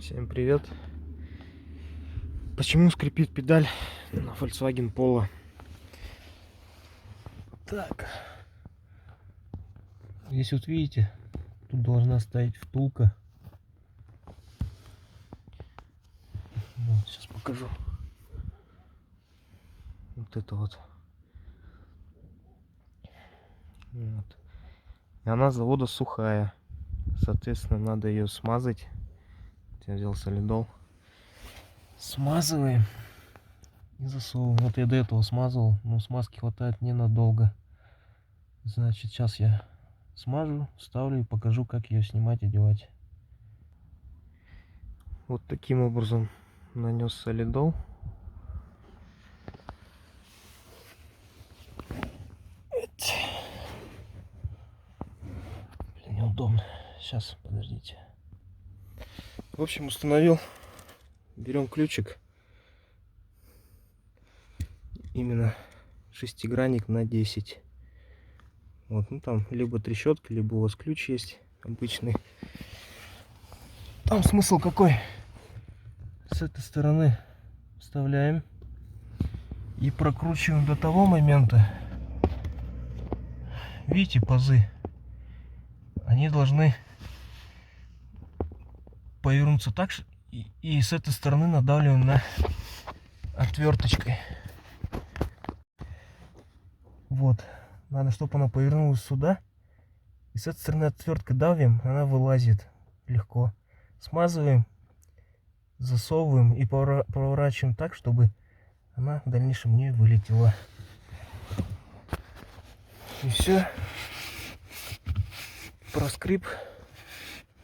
Всем привет! Почему скрипит педаль на Volkswagen Polo? Так, здесь вот видите, тут должна стоять втулка. Вот, сейчас покажу. Вот это вот. Вот. И она с завода сухая. Соответственно, надо ее смазать. Я взял солидол. Смазываем и засовываем. Вот я до этого смазывал, но смазки хватает ненадолго. Значит, сейчас я смажу, ставлю и покажу, как ее снимать и одевать. Вот таким образом нанес солидол. Блин, неудобно. Сейчас, подождите. В общем, установил. Берем ключик. Именно шестигранник на 10. Вот, ну там либо трещотка, либо у вас ключ есть обычный. Там смысл какой? С этой стороны вставляем и прокручиваем до того момента. Видите, пазы? Они должны повернуться так, и с этой стороны надавливаем на отверточкой. Вот. Надо, чтобы она повернулась сюда. И с этой стороны отверткой давим, она вылазит легко. Смазываем, засовываем и поворачиваем так, чтобы она в дальнейшем не вылетела. И все. Про скрип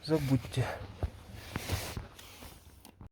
забудьте.